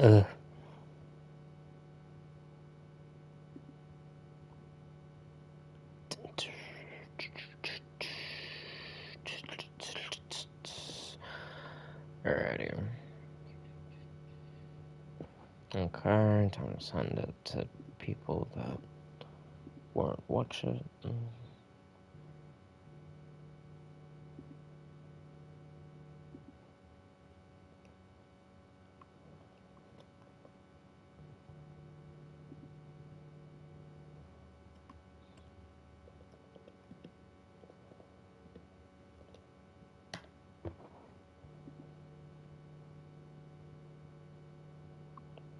Ugh. Alrighty. Okay, time to send it to people that won't watch it.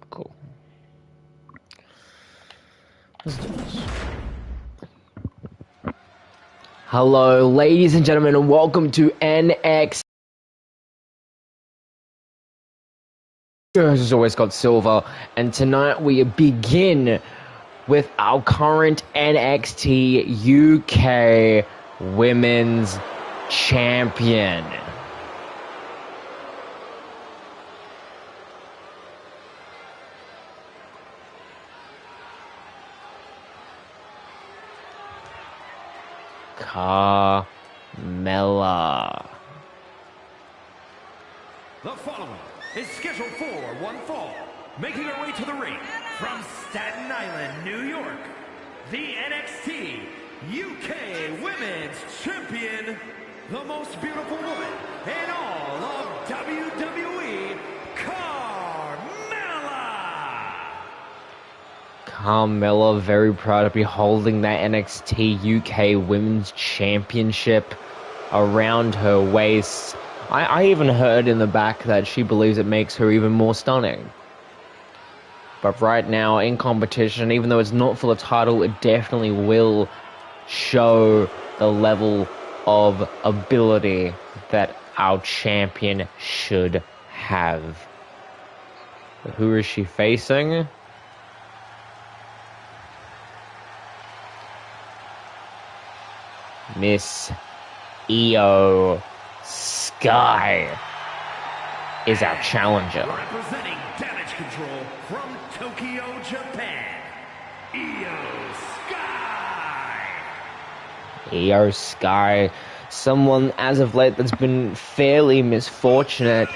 Cool. Let's do this. Hello, ladies and gentlemen, and welcome to NXT. As always, got Silver, and tonight we begin with our current NXT UK Women's Champion. Carmella. The following is scheduled for one fall, making her way to the ring from Staten Island, New York, the NXT UK Women's Champion, the most beautiful woman in all of WWE, Carmella, very proud to be holding that NXT UK Women's Championship around her waist. I even heard in the back that she believes it makes her even more stunning. But right now, in competition, even though it's not for the title, it definitely will show the level of ability that our champion should have. Who is she facing? Miss Io Sky is our challenger. representing Damage Control from Tokyo, Japan, Io Sky. Io Sky, someone as of late that's been fairly misfortunate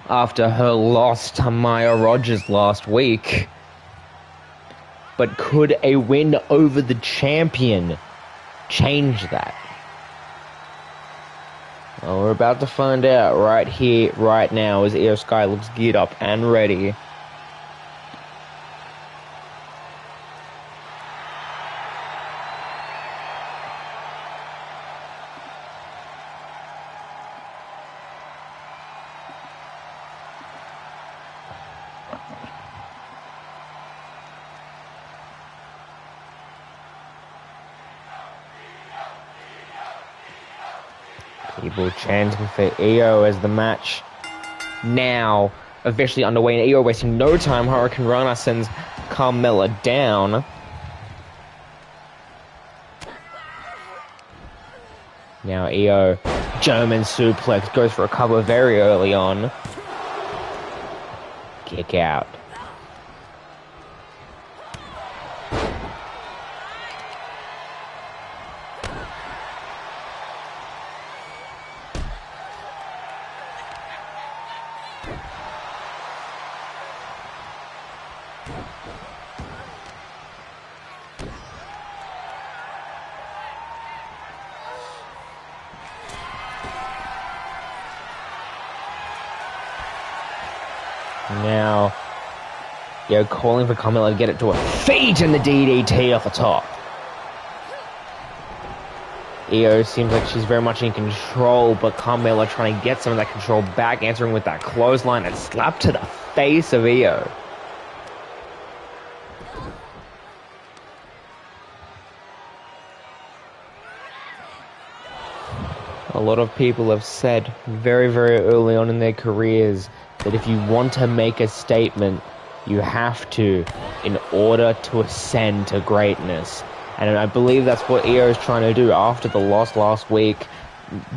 after her loss to Maya Rogers last week. But could a win over the champion change that? Well, we're about to find out right here, right now, as Io Sky looks geared up and ready. People chanting for Io as the match now officially underway, and Io wasting no time. Hurricane Rana sends Carmella down. Now Io, German suplex, goes for a cover very early on. Kick out. Now, calling for Carmella to get it to her feet, and the DDT off the top. Io seems like she's very much in control, but Carmella trying to get some of that control back, answering with that clothesline and slap to the face of Io. A lot of people have said very, very early on in their careers that if you want to make a statement, you have to, in order to ascend to greatness. And I believe that's what Io is trying to do. After the loss last week,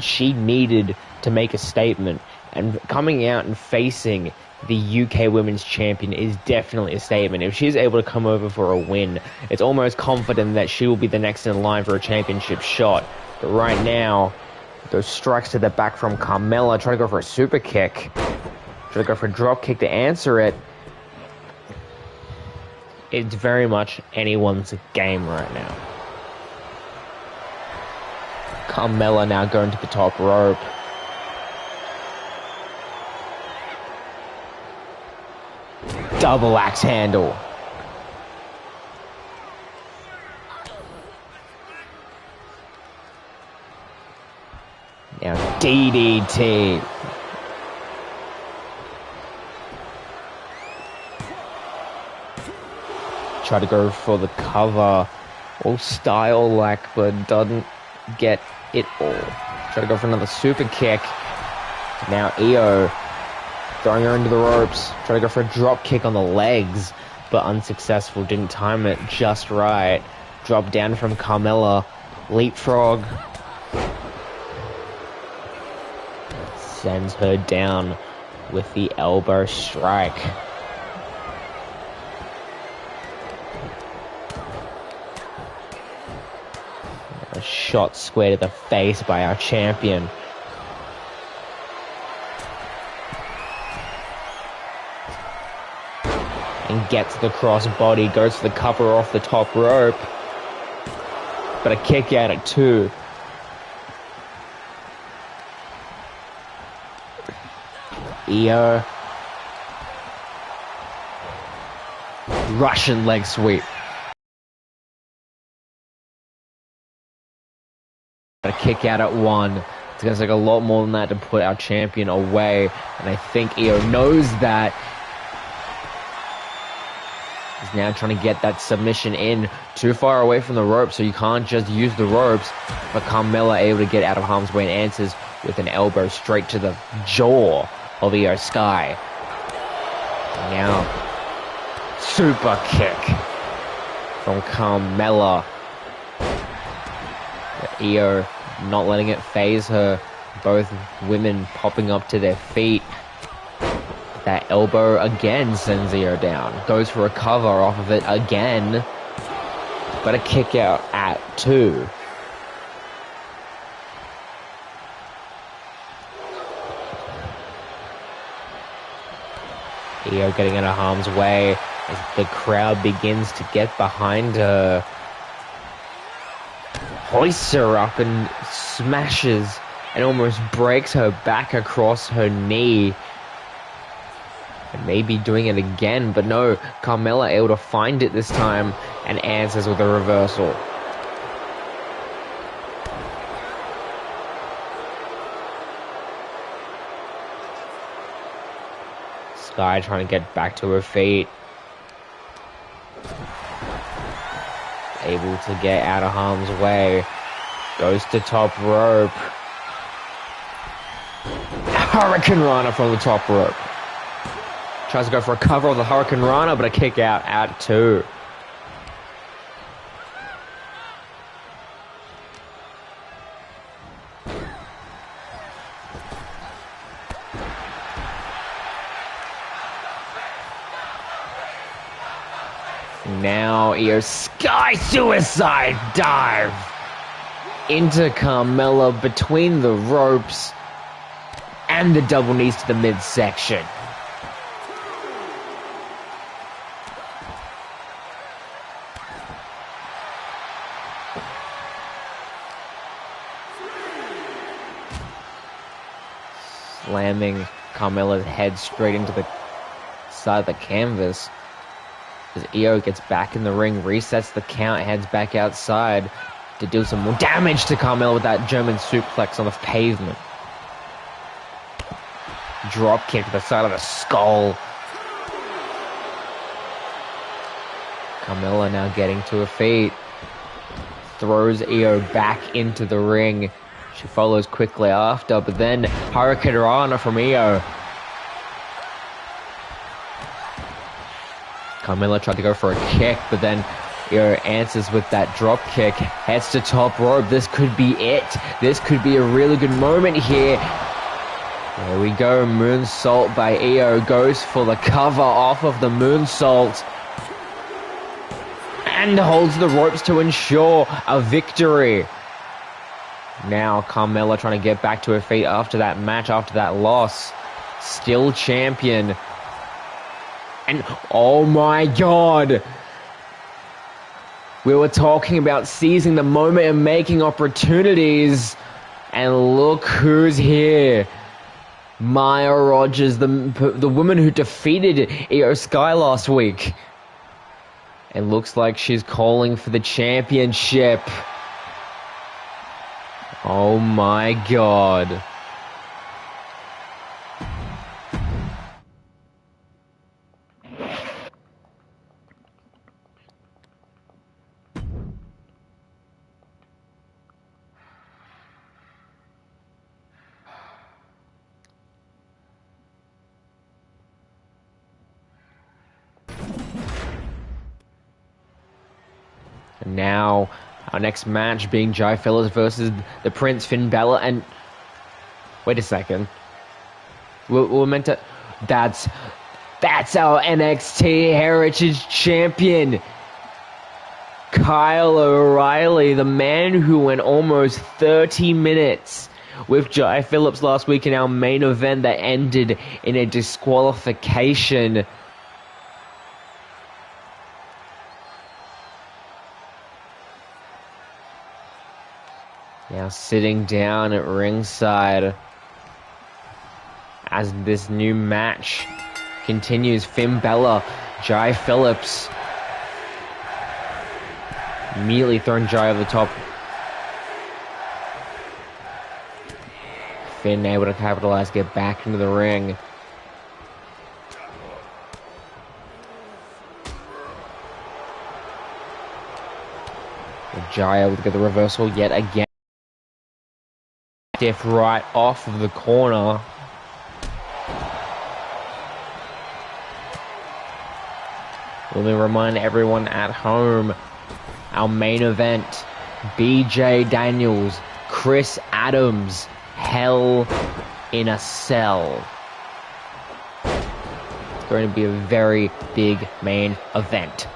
she needed to make a statement. And coming out and facing the UK Women's Champion is definitely a statement. If she's able to come over for a win, it's almost confident that she will be the next in line for a championship shot. But right now, those strikes to the back from Carmella, trying to go for a super kick. Trying to go for a drop kick to answer it. It's very much anyone's game right now. Carmella now going to the top rope. Double axe handle. Now DDT. Try to go for the cover. All style-like, but doesn't get it all. Try to go for another super kick. Now Io throwing her into the ropes. Try to go for a drop kick on the legs, but unsuccessful. Didn't time it just right. Drop down from Carmella. Leapfrog. Sends her down with the elbow strike. A shot square to the face by our champion. And gets the crossbody, goes for the cover off the top rope. But a kick out at 2. Io. Russian leg sweep. A kick out at 1. It's going to take a lot more than that to put our champion away. And I think Io knows that. He's now trying to get that submission in too far away from the ropes, so you can't just use the ropes. But Carmella able to get out of harm's way and answers with an elbow straight to the jaw of Io Sky. Now, super kick from Carmella. Io not letting it phase her. Both women popping up to their feet. That elbow again sends Io down. Goes for a cover off of it again. But a kick out at 2. Io getting out of harm's way as the crowd begins to get behind her. Hoists her up and smashes and almost breaks her back across her knee. And maybe doing it again, but no, Carmella able to find it this time and answers with a reversal. Sky trying to get back to her feet. Able to get out of harm's way. Goes to top rope. Hurricane Rana from the top rope. Tries to go for a cover of the Hurricane Rana, but a kick out at 2. Now Io Sky suicide dive into Carmella between the ropes and the double knees to the midsection. Slamming Carmella's head straight into the side of the canvas. As Io gets back in the ring, resets the count, heads back outside to do some more damage to Carmella with that German suplex on the pavement. Drop kick to the side of the skull. Carmella now getting to her feet. Throws Io back into the ring. She follows quickly after, but then Hurricane Rana from Io. Carmella tried to go for a kick, but then Io answers with that drop kick. Heads to top rope. This could be it. This could be a really good moment here. There we go, moonsault by Io goes for the cover off of the moonsault and holds the ropes to ensure a victory. Now Carmella trying to get back to her feet after that match, after that loss. Still champion. And oh my God! We were talking about seizing the moment and making opportunities. And look who's here. Maya Rogers, the woman who defeated Io Sky last week. It looks like she's calling for the championship. Oh my God. And now, our next match being Jai Phillips versus the Prince Finn Balor. And wait a second, we're meant to. That's our NXT Heritage Champion, Kyle O'Reilly, the man who went almost 30 minutes with Jai Phillips last week in our main event that ended in a disqualification. Now sitting down at ringside as this new match continues. Finn Balor, Jai Phillips. Immediately throwing Jai over the top. Finn able to capitalize, get back into the ring. Jai able to get the reversal yet again. Stiff right off of the corner. Let me remind everyone at home, our main event, BJ Daniels, Chris Adams, Hell in a Cell. It's going to be a very big main event.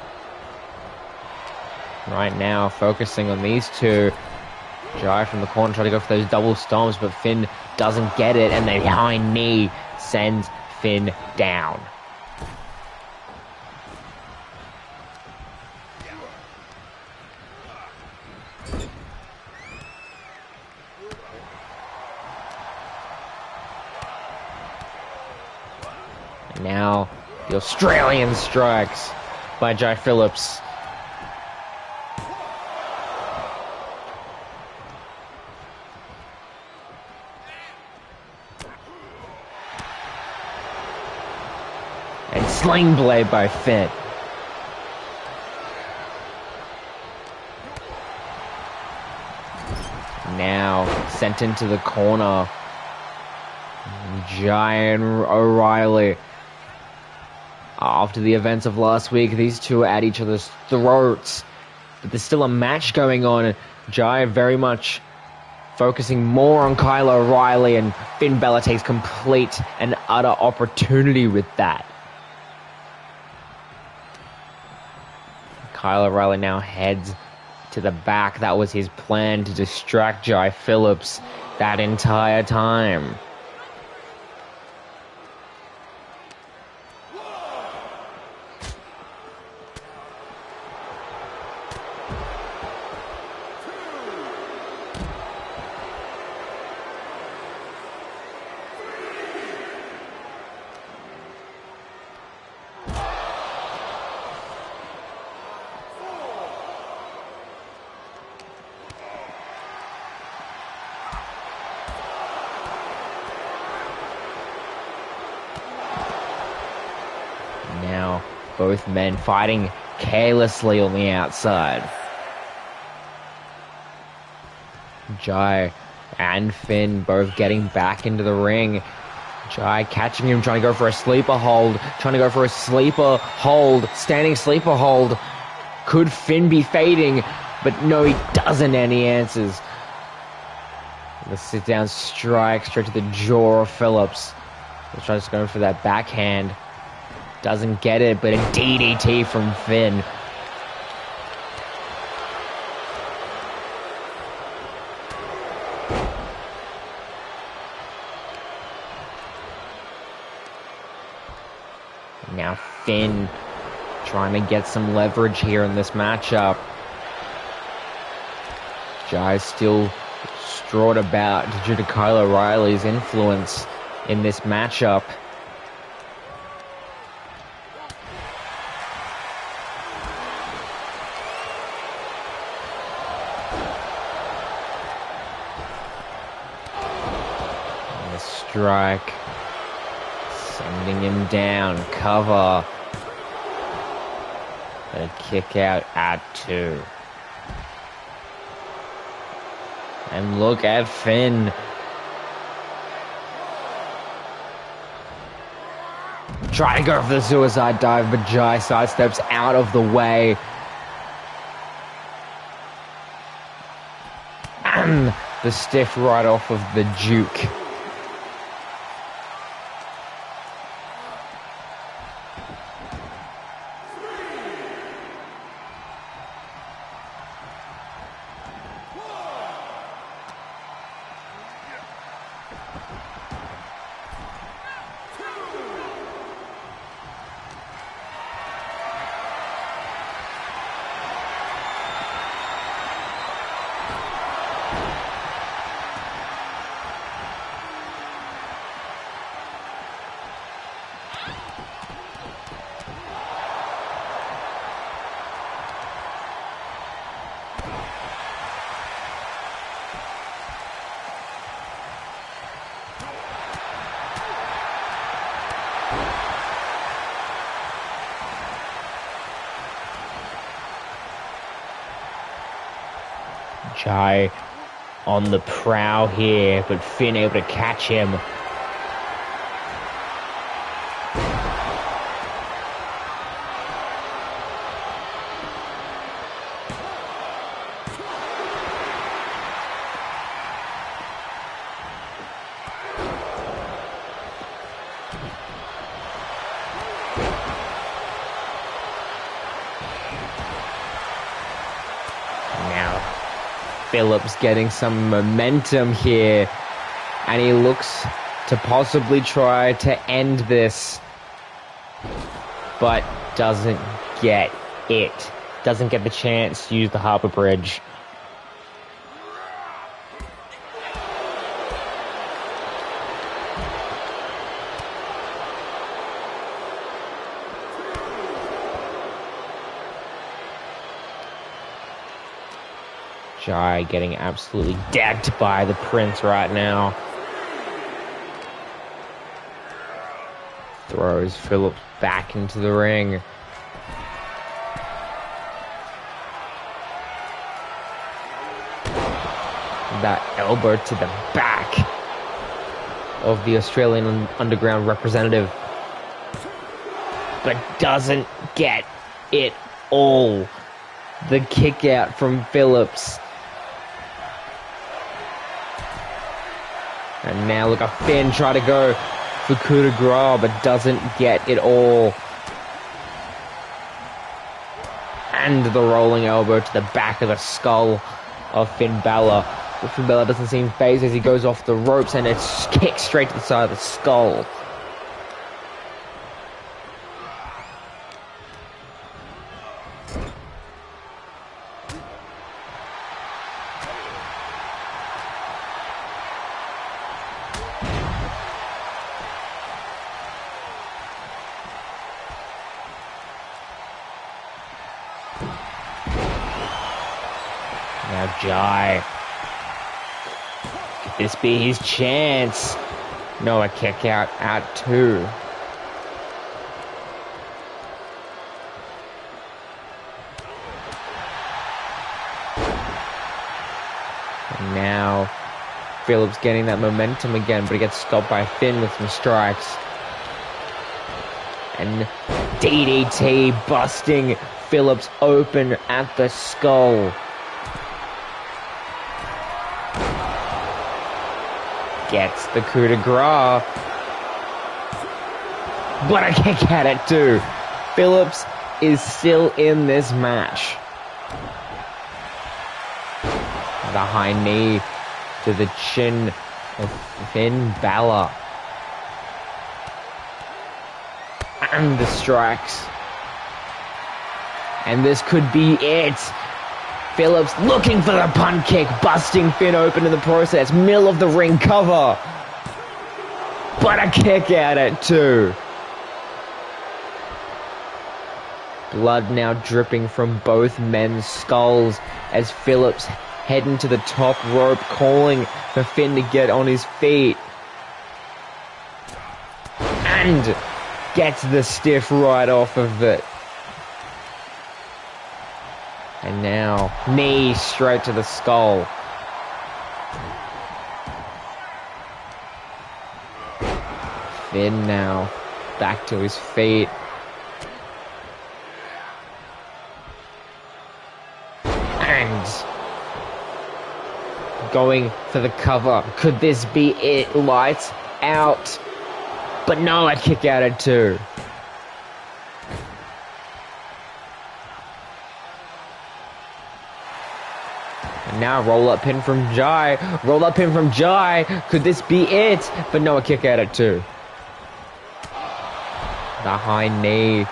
Right now, focusing on these two. Jai from the corner trying to go for those double stomps, but Finn doesn't get it, and the high knee sends Finn down. And now the Australian strikes by Jai Phillips. And sling blade by Finn. Now sent into the corner. Giant O'Reilly. After the events of last week, these two are at each other's throats. But there's still a match going on. Jai very much focusing more on Kyle O'Reilly, and Finn Balor takes complete and utter opportunity with that. Kyle O'Reilly now heads to the back. That was his plan, to distract Jai Phillips that entire time. Now, both men fighting carelessly on the outside. Jai and Finn both getting back into the ring. Jai catching him, trying to go for a sleeper hold. Standing sleeper hold. Could Finn be fading? But no, he doesn't, and he answers. The sit-down strike straight to the jaw of Phillips. He's just going for that backhand. Doesn't get it, but a DDT from Finn. Now Finn trying to get some leverage here in this matchup. Jai's still distraught about due to Kyle O'Reilly's influence in this matchup. And the strike, sending him down, cover. A kick out at 2. And look at Finn. Try to go for the suicide dive, but Jai sidesteps out of the way. And the stiff right off of the Duke. Jai on the prowl here, but Finn able to catch him. Phillips getting some momentum here, and he looks to possibly try to end this, but doesn't get it. Doesn't get the chance to use the Harbour Bridge. Jai getting absolutely decked by the Prince right now. Throws Phillips back into the ring. That elbow to the back of the Australian Underground representative. But doesn't get it all. The kick out from Phillips. And now look at Finn try to go for coup de grace, but doesn't get it all. And the rolling elbow to the back of the skull of Finn Balor. But Finn Balor doesn't seem phased as he goes off the ropes, and it's kicked straight to the side of the skull. Now Jai. Could this be his chance? No, a kick out at 2. And now Phillips getting that momentum again, but he gets stopped by Finn with some strikes. And DDT busting Phillips open at the skull. Gets the coup de grace. But a kick at it too. Phillips is still in this match. The high knee to the chin of Finn Balor. And the strikes. And this could be it. Phillips looking for the punt kick, busting Finn open in the process. Middle of the ring cover. But a kick at it too. Blood now dripping from both men's skulls as Phillips heading to the top rope, calling for Finn to get on his feet. And gets the stiff right off of it. And now, knee straight to the skull. Finn now back to his feet. And going for the cover. Could this be it? Lights out. But no, a kick out at two. And now roll-up pin from Jai. Roll-up pin from Jai. Could this be it? But no, a kick out at two. The high knee.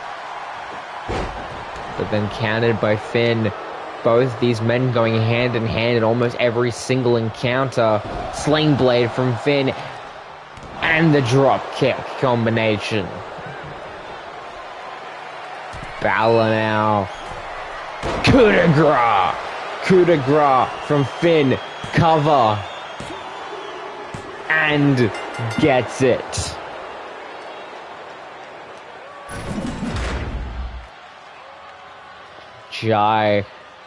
But then countered by Finn. Both these men going hand in hand in almost every single encounter. Sling blade from Finn. And the drop kick combination. Balor now. Coup de grace. Coup de grace from Finn. Cover. And gets it. Jai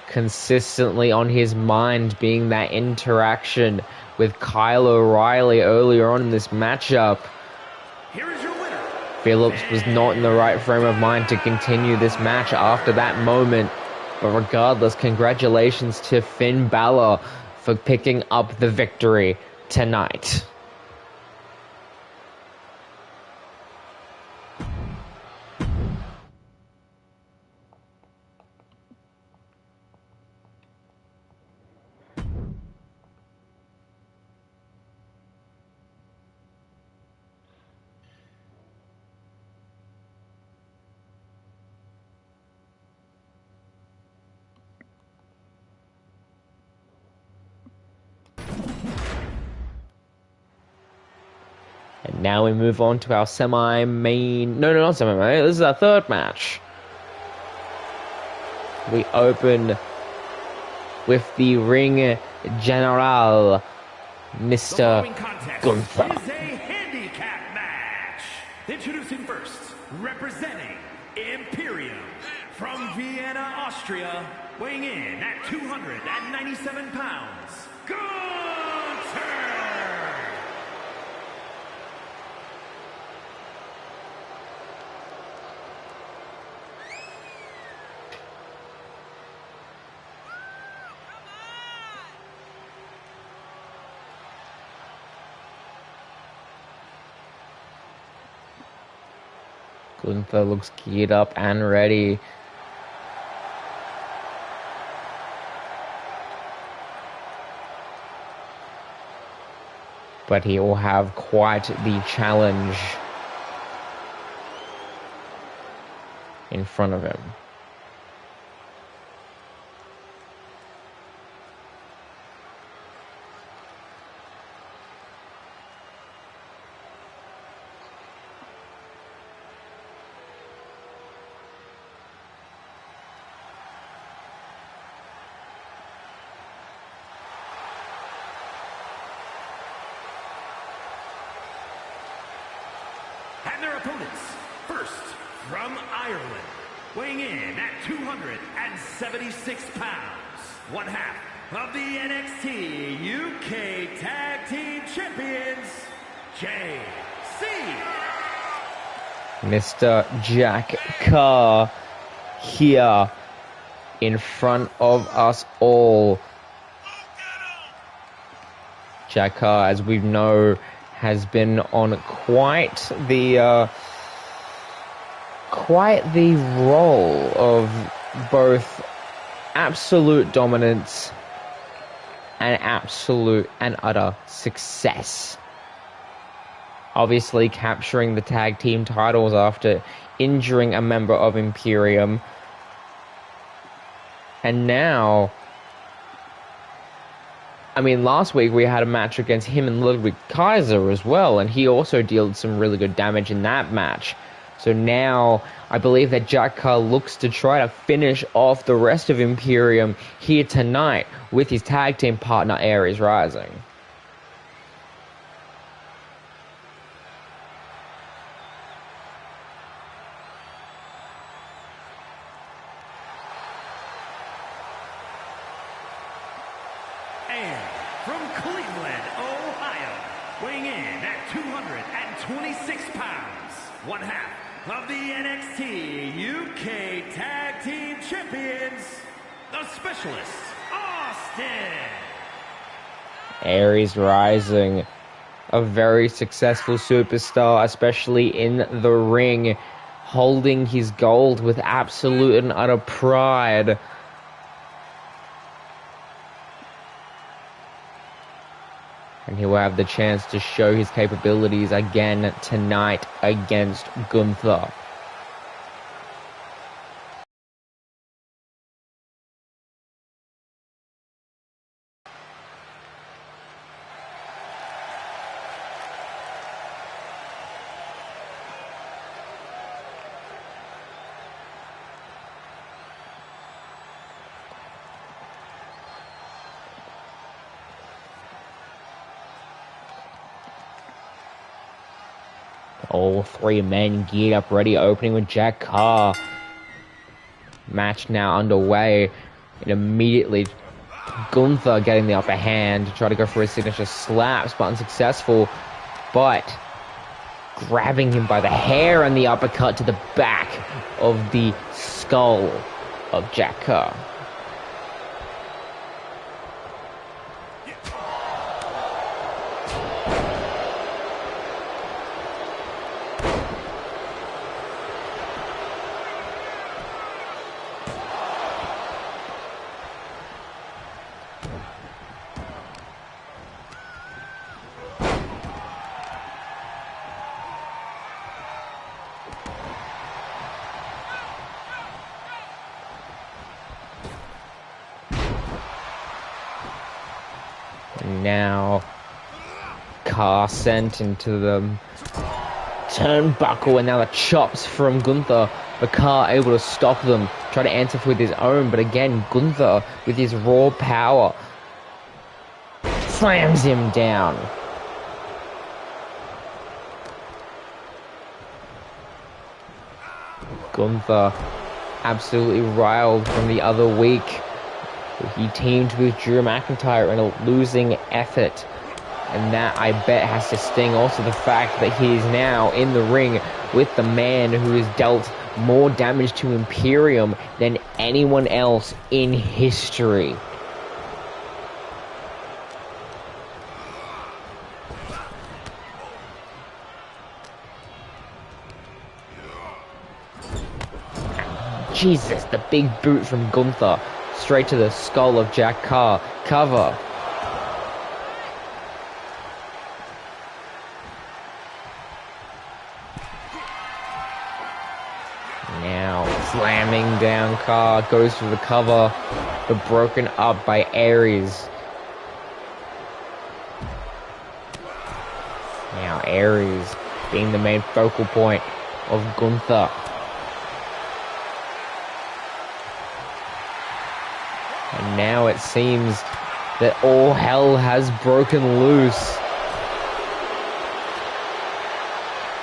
consistently on his mind being that interaction with Kyle O'Reilly earlier on in this matchup. Here is your winner. Phillips was not in the right frame of mind to continue this match after that moment. But regardless, congratulations to Finn Balor for picking up the victory tonight. And now we move on to our semi-main... No, not semi-main. This is our third match. We open with the Ring General, Mr. Gunther. Is a handicap match. Introducing first, representing Imperium from Vienna, Austria, weighing in at 297 pounds, Gunther! Gunther looks geared up and ready. But he will have quite the challenge in front of him. And their opponents, first, from Ireland, weighing in at 276 pounds, one half of the NXT UK Tag Team Champions, JC. Mr. Jack Carr here in front of us all. Jack Carr, as we know, has been on quite the role of both absolute dominance and absolute and utter success. Obviously capturing the tag team titles after injuring a member of Imperium. And now, I mean, last week we had a match against him and Ludwig Kaiser as well, and he also dealt some really good damage in that match. So now, I believe that Jack Carr looks to try to finish off the rest of Imperium here tonight with his tag team partner, Aries Rising. And from Cleveland, Ohio, weighing in at 226 pounds, one half of the NXT UK Tag Team Champions, the Specialists, Austin. Aries Rising, a very successful superstar, especially in the ring, holding his gold with absolute and utter pride. And he will have the chance to show his capabilities again tonight against Gunther. All three men geared up ready, opening with Jack Carr. Match now underway. And immediately Gunther getting the upper hand to try to go for his signature slaps, but unsuccessful. But grabbing him by the hair and the uppercut to the back of the skull of Jack Carr. Now, Carr sent into the turnbuckle, and now the chops from Gunther, but Carr able to stop them, try to answer with his own, but again, Gunther with his raw power slams him down. Gunther absolutely riled from the other week. He teamed with Drew McIntyre in a losing effort. And that, I bet, has to sting. Also the fact that he is now in the ring with the man who has dealt more damage to Imperium than anyone else in history. Jesus, the big boot from Gunther. Straight to the skull of Jack Carr. Cover. Now slamming down Carr. Goes for the cover. But broken up by Aries. Now Aries being the main focal point of Gunther. And now it seems that all hell has broken loose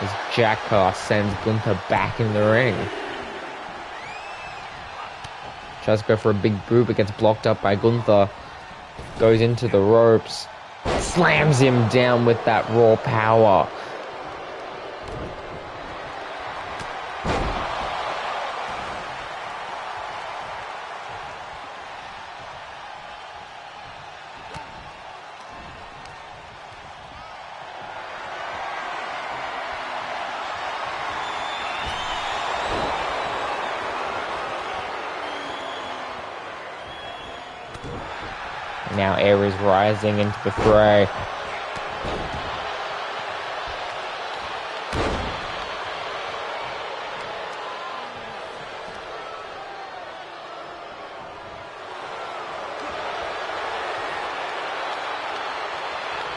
as Jack Carr sends Gunther back in the ring. Tries to go for a big boot, but gets blocked up by Gunther. Goes into the ropes. Slams him down with that raw power. Now Aries rising into the fray.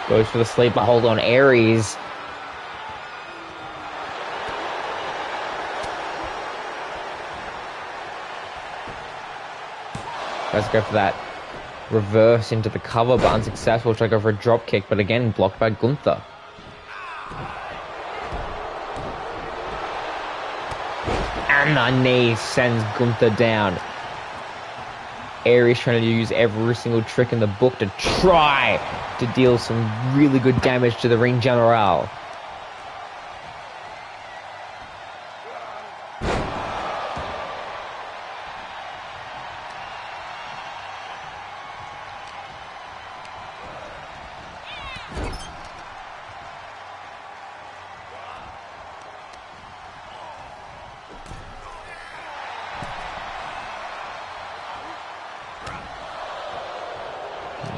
Goes for the sleeper hold on Aries. Let's go for that reverse into the cover, but unsuccessful. Try to go for a drop kick, but again blocked by Gunther. And the knee sends Gunther down. Aries trying to use every single trick in the book to try to deal some really good damage to the ring general.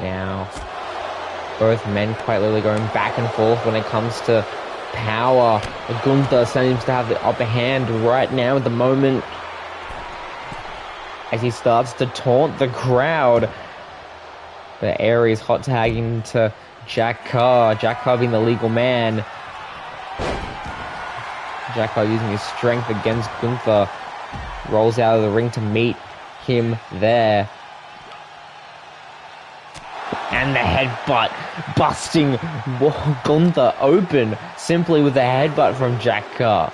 Now, both men quite literally going back and forth when it comes to power. Gunther seems to have the upper hand right now at the moment as he starts to taunt the crowd. But Aries hot tagging to Jack Carr. Jack Carr being the legal man. Jack Carr using his strength against Gunther. Rolls out of the ring to meet him there. And the headbutt busting Gunther open simply with a headbutt from Jack Carr.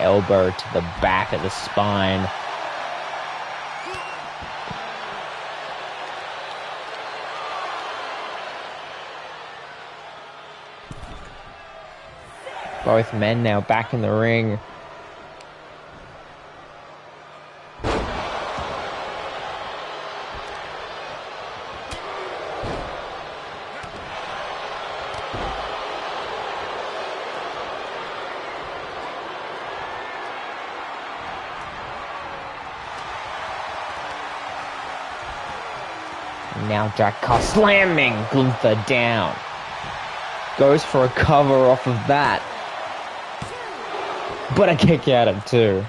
Elbow to the back of the spine. Both men now back in the ring. Now Jack Carr slamming Gunther down. Goes for a cover off of that. But a kick out of two.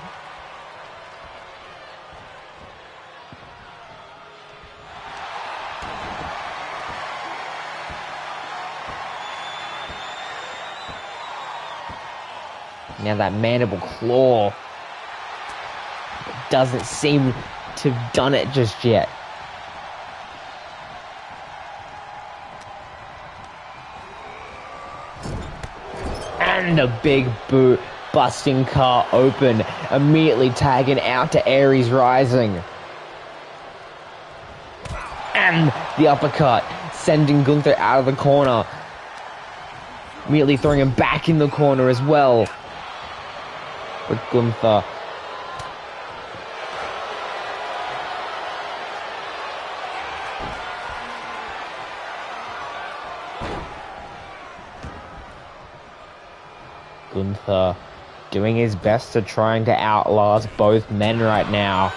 Now that mandible claw doesn't seem to have done it just yet. And a big boot, busting Carr open, immediately tagging out to Aries rising. And the uppercut, sending Gunther out of the corner. Immediately throwing him back in the corner as well. But Gunther doing his best to trying to outlast both men right now.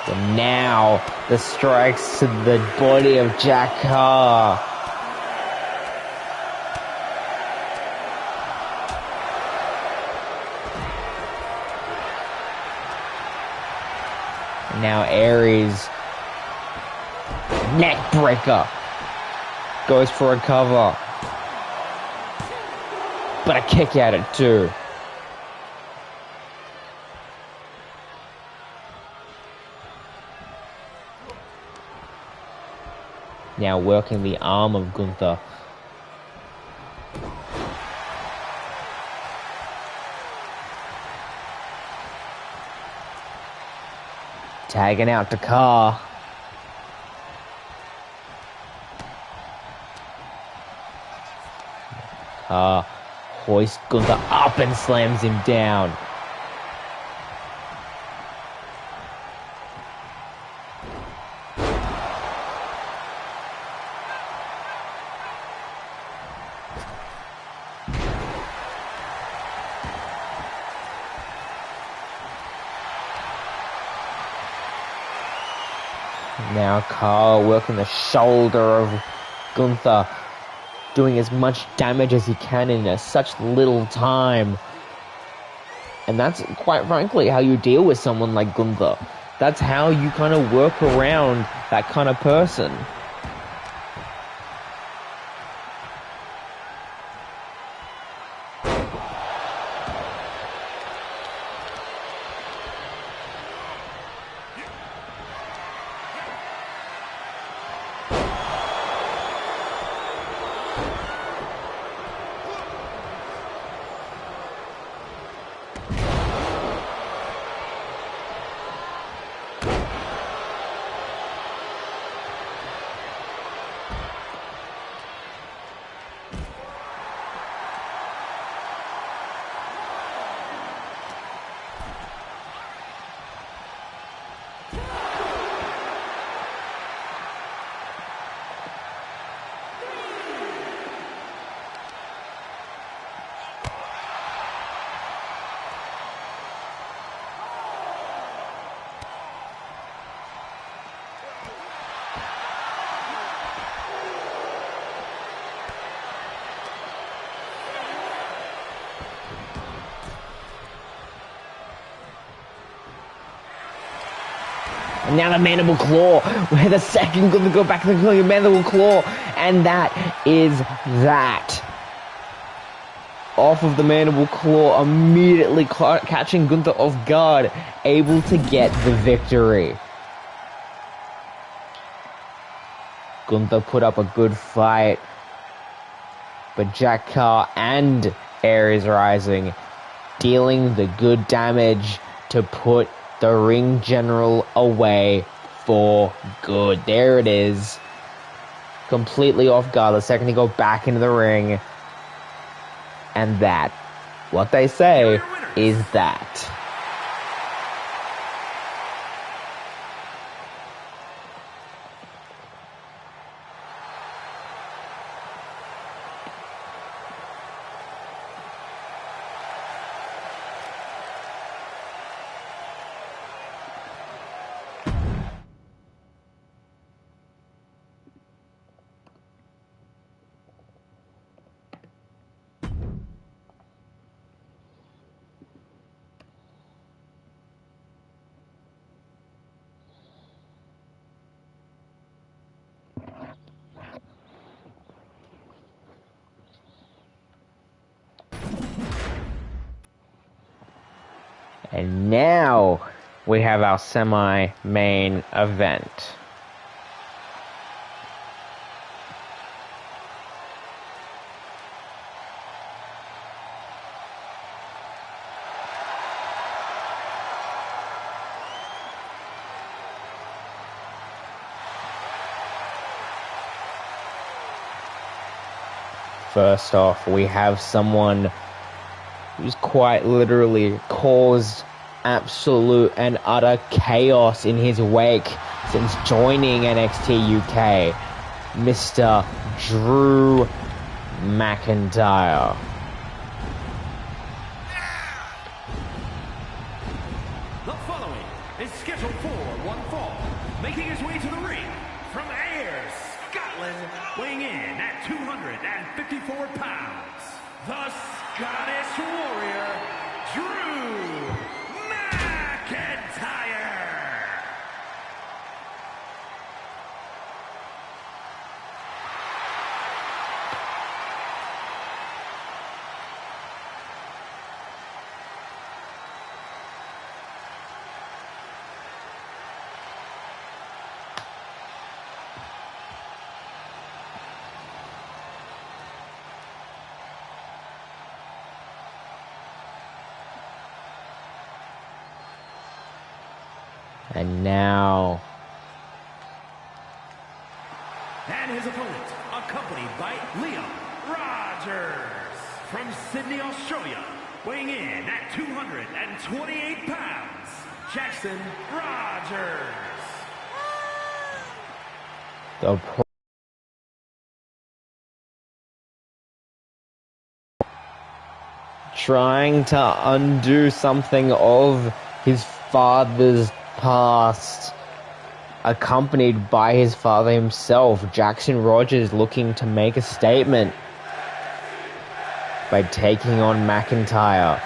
And now the strikes to the body of Jack Carr. And now Aries, neck breaker, goes for a cover. But a kick at it too. Now working the arm of Gunther. Tagging out to Carr. Carr hoists Gunther up and slams him down. Now Carl working the shoulder of Gunther, doing as much damage as he can in such little time. And that's, quite frankly, how you deal with someone like Gunther. That's how you kind of work around that kind of person. And now the mandible claw, where the second going to go back and the mandible claw, and that is that. Off of the mandible claw, immediately catching Gunther off guard, able to get the victory. Gunther put up a good fight, but Jack Carr and Aries Rising dealing the good damage to put the ring general away for good. There it is. Completely off guard. The second he go back into the ring. And that, what they say, is that. And now we have our semi-main event. First off, we have someone who's quite literally caused absolute and utter chaos in his wake since joining NXT UK, Mr. Drew McIntyre. The following is scheduled for one fall, making his way to the ring from Ayr, Scotland, weighing in at 254 pounds, the Scottish Warrior, Drew McIntyre. And now, And his opponent, accompanied by Liam Rogers from Sydney, Australia, weighing in at 228 pounds, Jackson Rogers. the trying to undo something of his father's past. accompanied by his father himself, Jackson Rogers, looking to make a statement by taking on McIntyre.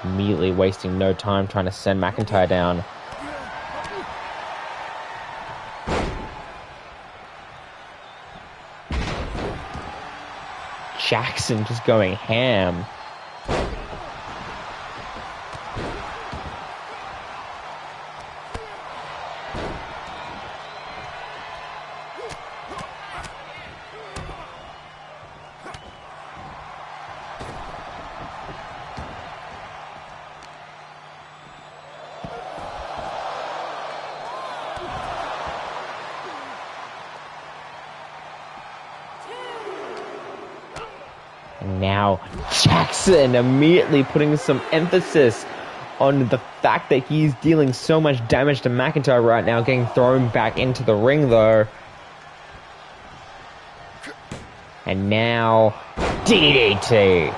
Immediately wasting no time trying to send McIntyre down. Jackson just going ham. Now Jackson immediately putting some emphasis on the fact that he's dealing so much damage to McIntyre right now, getting thrown back into the ring though. And now DDT.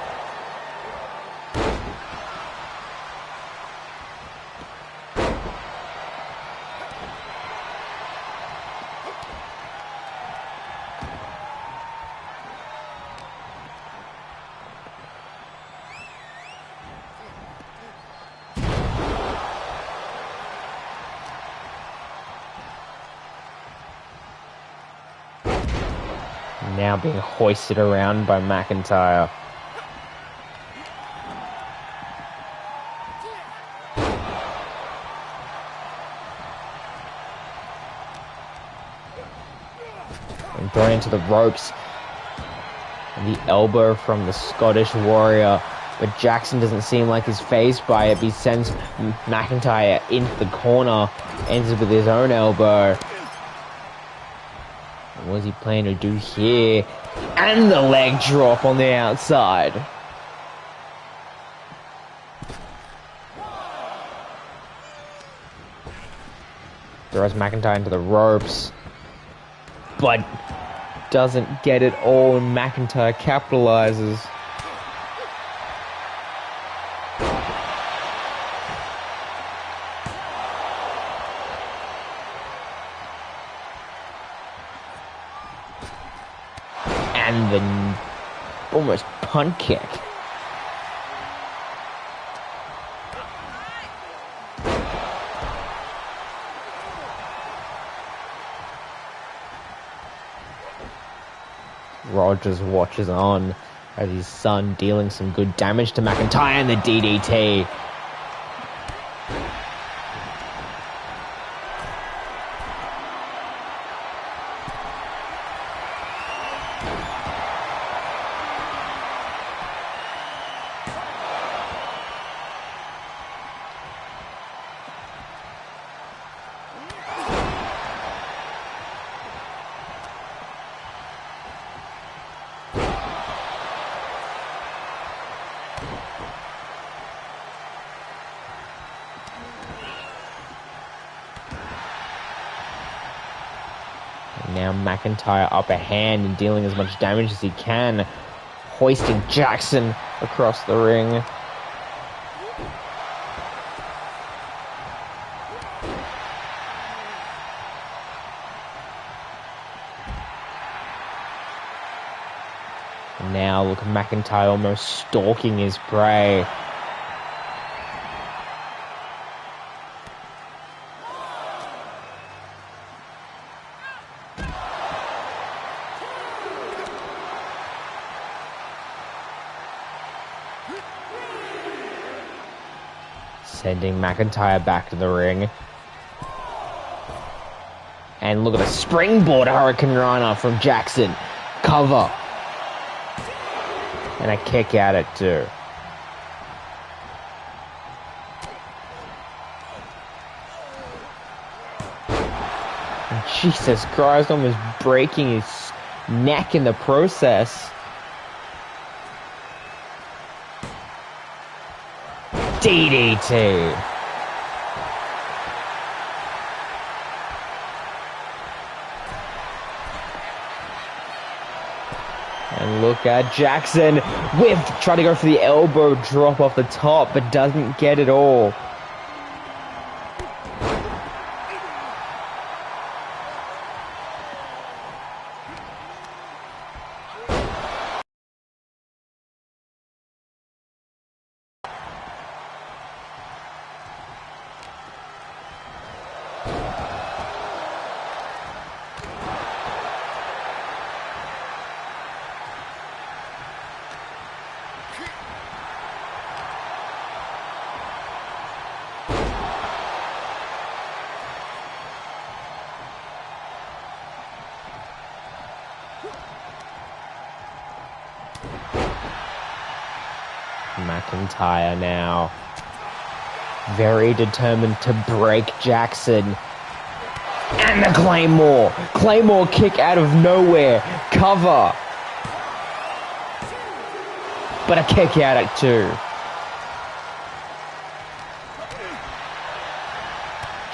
Now being hoisted around by McIntyre. And thrown into the ropes. And the elbow from the Scottish Warrior. But Jackson doesn't seem like he's fazed by it. He sends McIntyre into the corner. Ends with his own elbow. What's he planning to do here? And the leg drop on the outside. Throws McIntyre into the ropes. But doesn't get it all, and McIntyre capitalizes. And the almost punt kick. Rogers watches on as his son dealing some good damage to McIntyre, and the DDT. Now McIntyre upper hand and dealing as much damage as he can, hoisting Jackson across the ring. Now look at McIntyre almost stalking his prey. Sending McIntyre back to the ring. And look at the springboard Hurricane Rana from Jackson. Cover. And a kick at it too. Jesus Christ, almost breaking his neck in the process. DDT. And Look at Jackson with trying to go for the elbow drop off the top, but doesn't get it all. McIntyre now very determined to break Jackson. And the Claymore kick out of nowhere, cover, but a kick out at 2.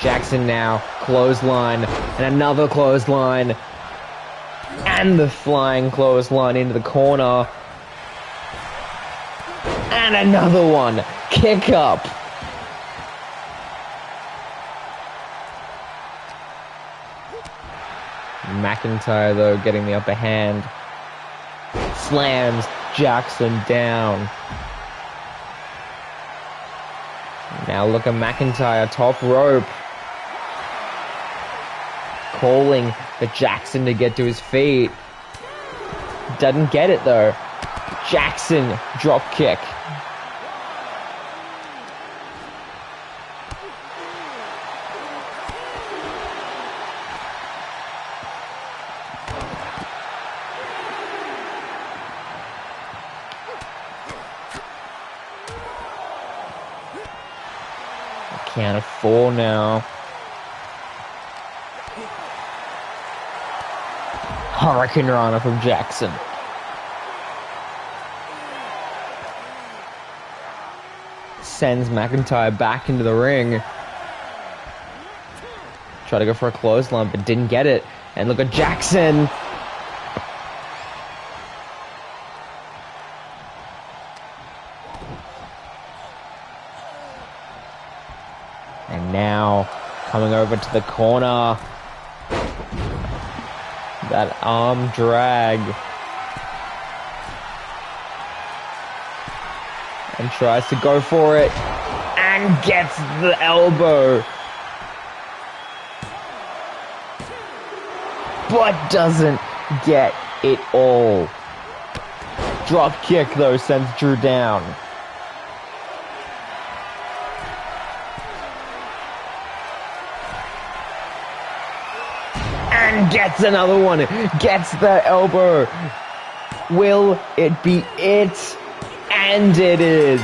Jackson now clothesline, and another clothesline, and the flying clothesline into the corner. And another one. Kick up. McIntyre, though, getting the upper hand. Slams Jackson down. Now look at McIntyre, top rope. Calling for Jackson to get to his feet. Doesn't get it, though. Jackson, drop kick. Count of 4 now. Hurricane Rana from Jackson. Sends McIntyre back into the ring. Try to go for a clothesline, but didn't get it. And look at Jackson. And now coming over to the corner. That arm drag. And tries to go for it. And gets the elbow. But doesn't get it all. Drop kick, though, sends Drew down. And gets another one. Gets the elbow. Will it be it? And it is.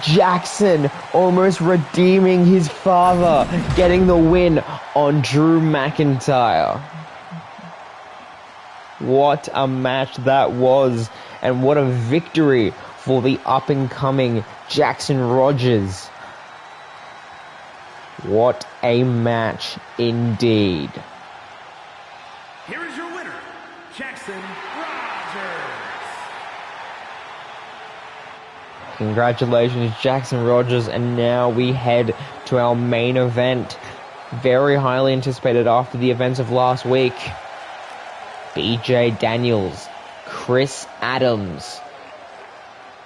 Jackson almost redeeming his father, getting the win on Drew McIntyre. What a match that was, and what a victory for the up-and-coming Jackson Rogers. What a match indeed. Here is your winner, Jackson Rogers. Congratulations, Jackson Rogers, and now we head to our main event. Very highly anticipated after the events of last week. BJ Daniels, Chris Adams.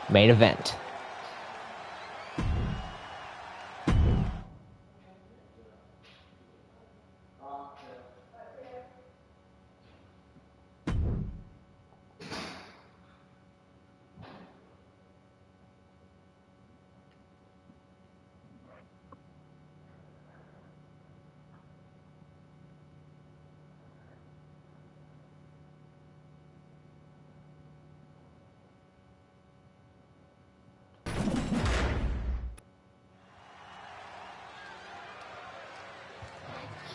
Main event.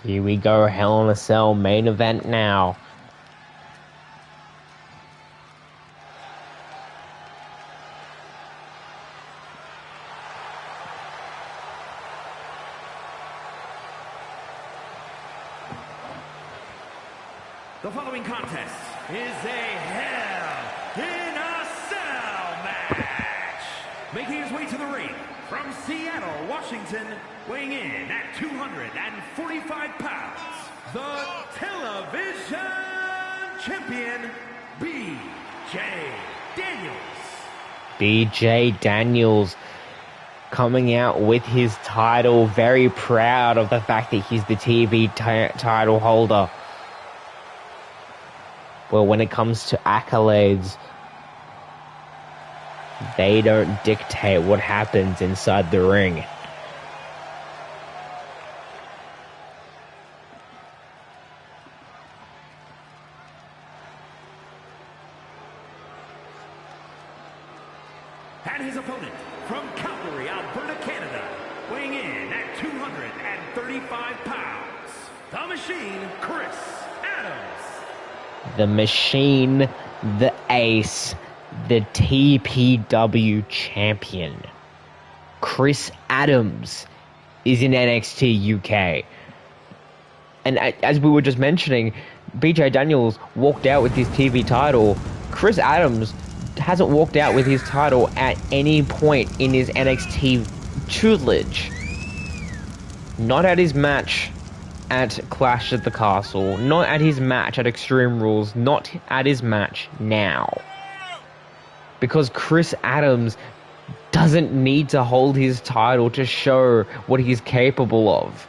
Here we go, Hell in a Cell main event now. The following contest is a Hell in Making his way to the ring from Seattle, Washington, weighing in at 245 pounds, the television champion, B.J. Daniels. B.J. Daniels coming out with his title, very proud of the fact that he's the TV title holder. Well, when it comes to accolades, they don't dictate what happens inside the ring. And his opponent from Calgary, Alberta, Canada, weighing in at 235 pounds, the Machine, Chris Adams. The Machine, the Ace, the TPW champion, Chris Adams, is in NXT UK. And as we were just mentioning, BJ Daniels walked out with his TV title. Chris Adams hasn't walked out with his title at any point in his NXT tutelage. Not at his match at Clash at the Castle, not at his match at Extreme Rules, not at his match now. Because Chris Adams doesn't need to hold his title to show what he's capable of.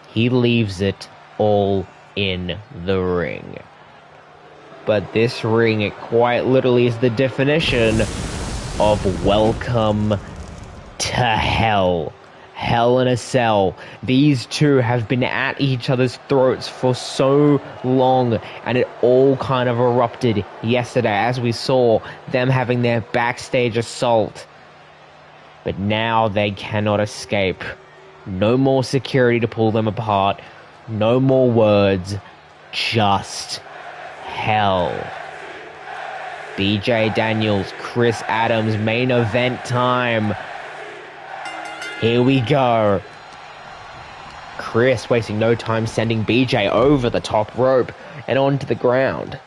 He leaves it all in the ring. But this ring, it quite literally is the definition of welcome to hell. Hell in a Cell. These two have been at each other's throats for so long, and it all kind of erupted yesterday as we saw them having their backstage assault. But now they cannot escape. No more security to pull them apart. No more words. Just hell. BJ Daniels, Chris Adams, main event time. Here we go. Chris wasting no time sending BJ over the top rope and onto the ground.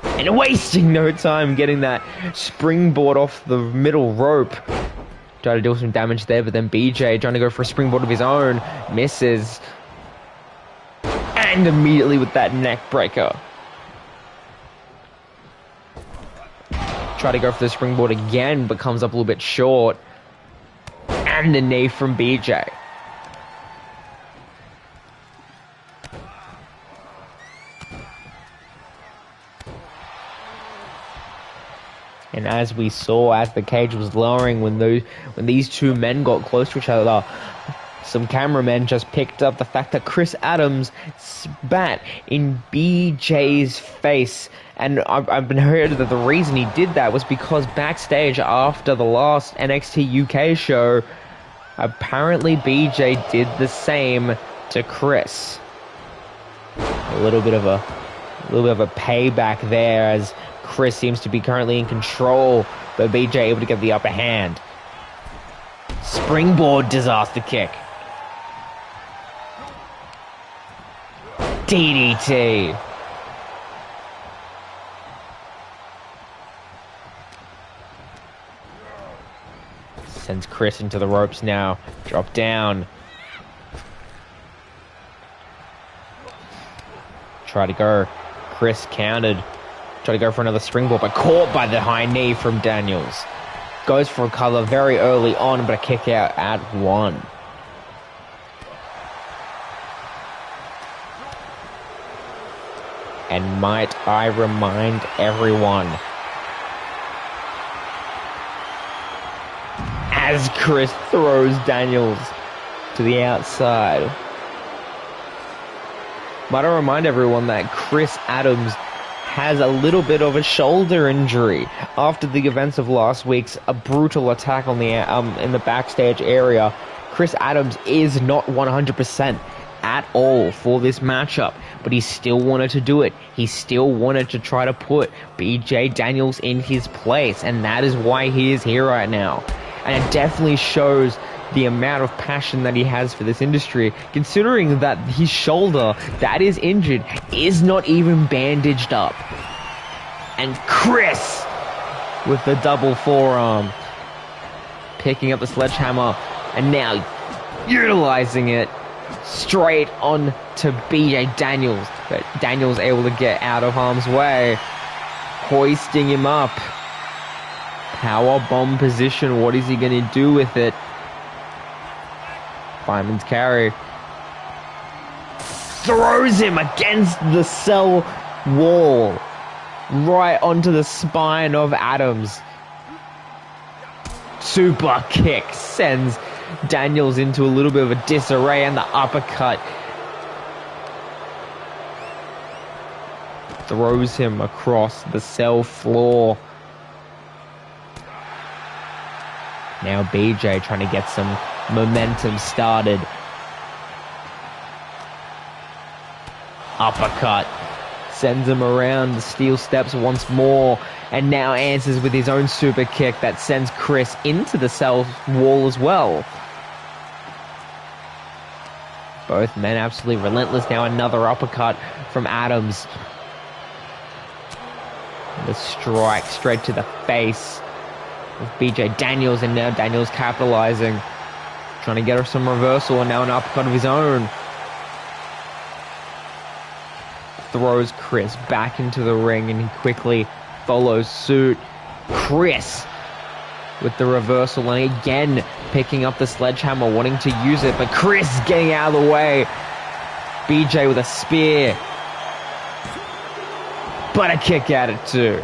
And wasting no time getting that springboard off the middle rope. Try to deal some damage there, but then BJ trying to go for a springboard of his own. Misses. And immediately with that neck breaker. Try to go for the springboard again, but comes up a little bit short. And the knee from BJ. And as we saw, as the cage was lowering, when these two men got close to each other, some cameramen just picked up the fact that Chris Adams spat in BJ's face. And I've been heard that the reason he did that was because backstage after the last NXT UK show, apparently BJ did the same to Chris. A little bit of a payback there, as Chris seems to be currently in control, but BJ able to get the upper hand. Springboard disaster kick. DDT. Sends Chris into the ropes now. Drop down. Try to go. Chris countered. Try to go for another springboard, but caught by the high knee from Daniels. Goes for a cover very early on, but a kick out at one. And might I remind everyone, as Chris throws Daniels to the outside, might I remind everyone that Chris Adams has a little bit of a shoulder injury after the events of last week's brutal attack on the in the backstage area. Chris Adams is not 100% at all for this matchup, but he still wanted to do it. He still wanted to try to put BJ Daniels in his place, and that is why he is here right now. And it definitely shows the amount of passion that he has for this industry, considering that his shoulder that is injured is not even bandaged up. And Chris with the double forearm, picking up the sledgehammer and now utilizing it straight on to BJ Daniels, but Daniels able to get out of harm's way, hoisting him up. Power bomb position. What is he going to do with it? Fireman's carry. Throws him against the cell wall, right onto the spine of Adams. Super kick sends Daniels into a little bit of a disarray, and the uppercut throws him across the cell floor. Now BJ trying to get some momentum started. Uppercut sends him around the steel steps once more, and now answers with his own super kick that sends Chris into the cell wall as well. Both men absolutely relentless. Now another uppercut from Adams. The strike straight to the face of BJ Daniels, and now Daniels capitalizing, trying to get her some reversal, and now an uppercut of his own. Throws Chris back into the ring, and he quickly follows suit. Chris with the reversal, and again picking up the sledgehammer, wanting to use it, but Chris getting out of the way. BJ with a spear, but a kick at it too.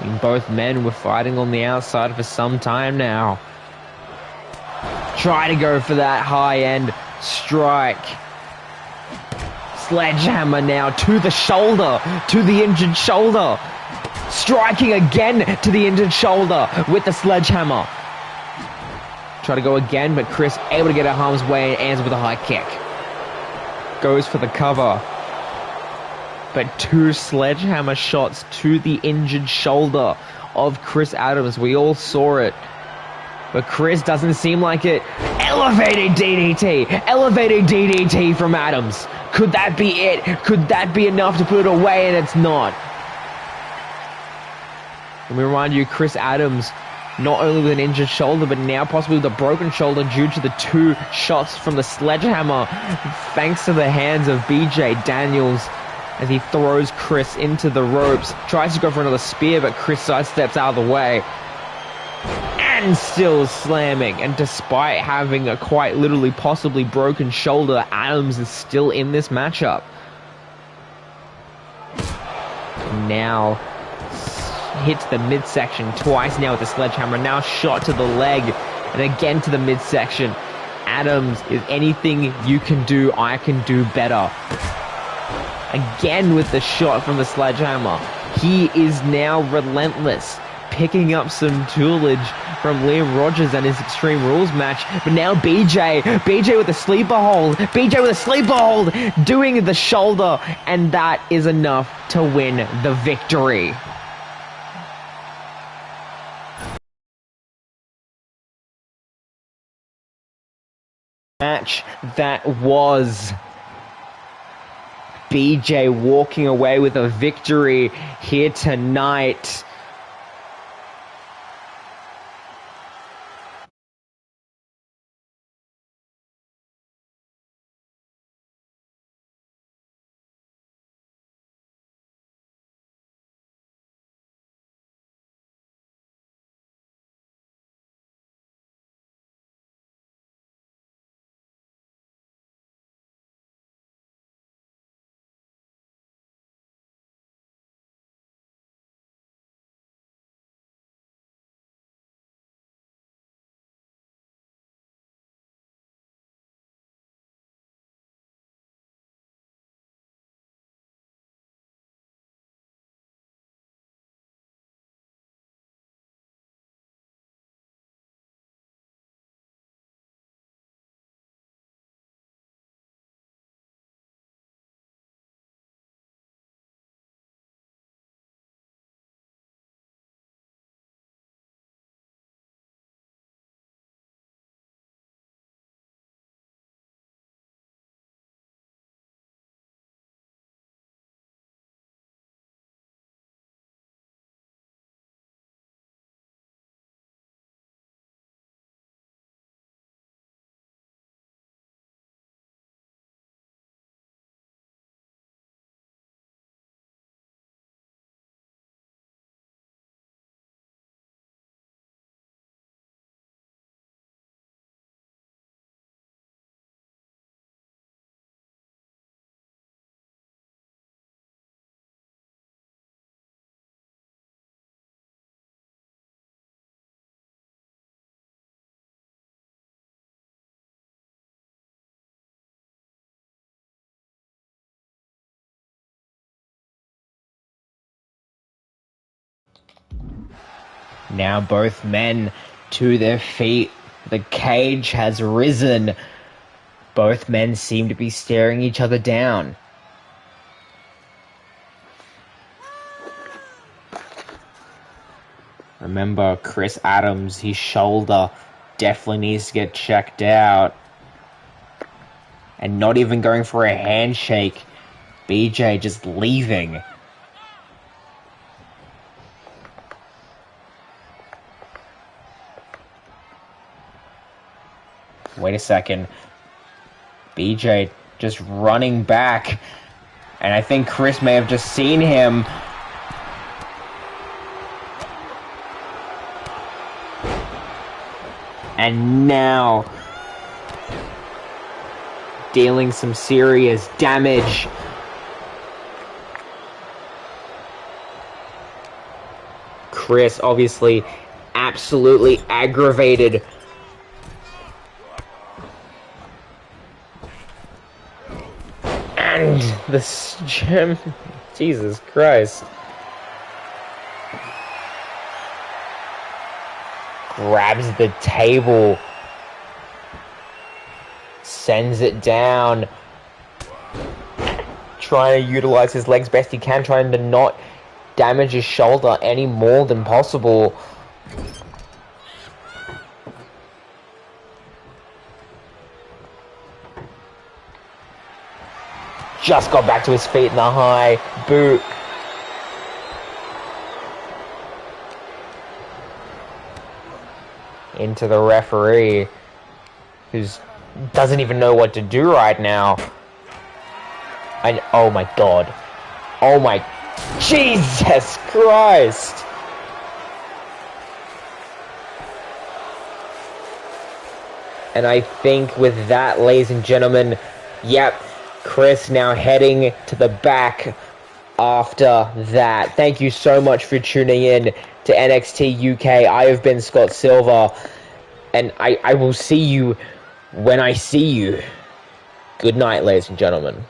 And both men were fighting on the outside for some time now. Try to go for that high-end strike. Sledgehammer now to the shoulder, to the injured shoulder. Striking again to the injured shoulder with the sledgehammer. Try to go again, but Chris able to get out of harm's way and ends with a high kick. Goes for the cover, but two sledgehammer shots to the injured shoulder of Chris Adams. We all saw it, but Chris doesn't seem like it. Elevated DDT from Adams. Could that be it? Could that be enough to put it away? And it's not. Let me remind you, Chris Adams, not only with an injured shoulder, but now possibly with a broken shoulder due to the two shots from the sledgehammer, thanks to the hands of BJ Daniels, as he throws Chris into the ropes. Tries to go for another spear, but Chris sidesteps out of the way. And still slamming. And despite having a quite literally possibly broken shoulder, Adams is still in this matchup. Now hits the midsection twice now with the sledgehammer. Now shot to the leg, and again to the midsection. Adams is anything you can do, I can do better. Again with the shot from the sledgehammer. He is now relentless, picking up some toolage from Liam Rogers and his Extreme Rules match. But now BJ with a sleeper hold, doing the shoulder, and that is enough to win the victory. Match that was. BJ walking away with a victory here tonight. Now both men to their feet. The cage has risen. Both men seem to be staring each other down. Remember, Chris Adams, his shoulder definitely needs to get checked out. And not even going for a handshake. BJ just leaving. Wait a second. BJ just running back. And I think Chris may have just seen him. And now, dealing some serious damage. Chris, obviously, absolutely aggravated. And this gym, Jesus Christ. Grabs the table, sends it down, trying to utilize his legs best he can, trying to not damage his shoulder any more than possible. Just got back to his feet in the high boot. Into the referee, who doesn't even know what to do right now. And oh my god. Oh my Jesus Christ. And I think with that, ladies and gentlemen, yep, Chris now heading to the back after that. Thank you so much for tuning in to NXT UK. I have been Scott Silver, and I will see you when I see you. Good night, ladies and gentlemen.